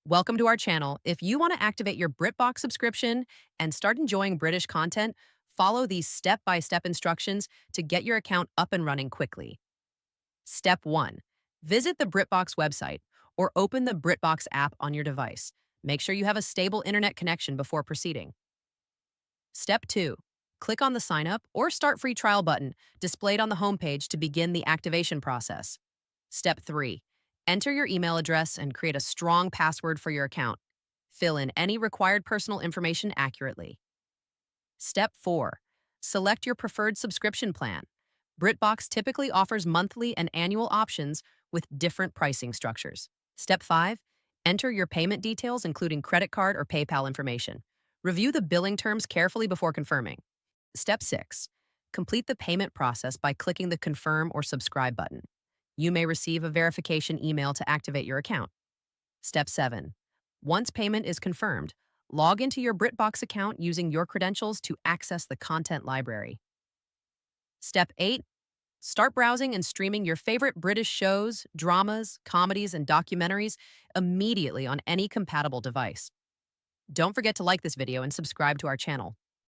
Welcome to our channel. If you want to activate your BritBox subscription and start enjoying British content, follow these step-by-step instructions to get your account up and running quickly. Step 1. Visit the BritBox website or open the BritBox app on your device. Make sure you have a stable internet connection before proceeding. Step 2. Click on the Sign Up or Start Free Trial button displayed on the homepage to begin the activation process. Step 3. Enter your email address and create a strong password for your account. Fill in any required personal information accurately. Step 4. Select your preferred subscription plan. BritBox typically offers monthly and annual options with different pricing structures. Step 5. Enter your payment details, including credit card or PayPal information. Review the billing terms carefully before confirming. Step 6. Complete the payment process by clicking the Confirm or Subscribe button. You may receive a verification email to activate your account. Step 7. Once payment is confirmed, log into your BritBox account using your credentials to access the content library. Step 8. Start browsing and streaming your favorite British shows, dramas, comedies, and documentaries immediately on any compatible device. Don't forget to like this video and subscribe to our channel.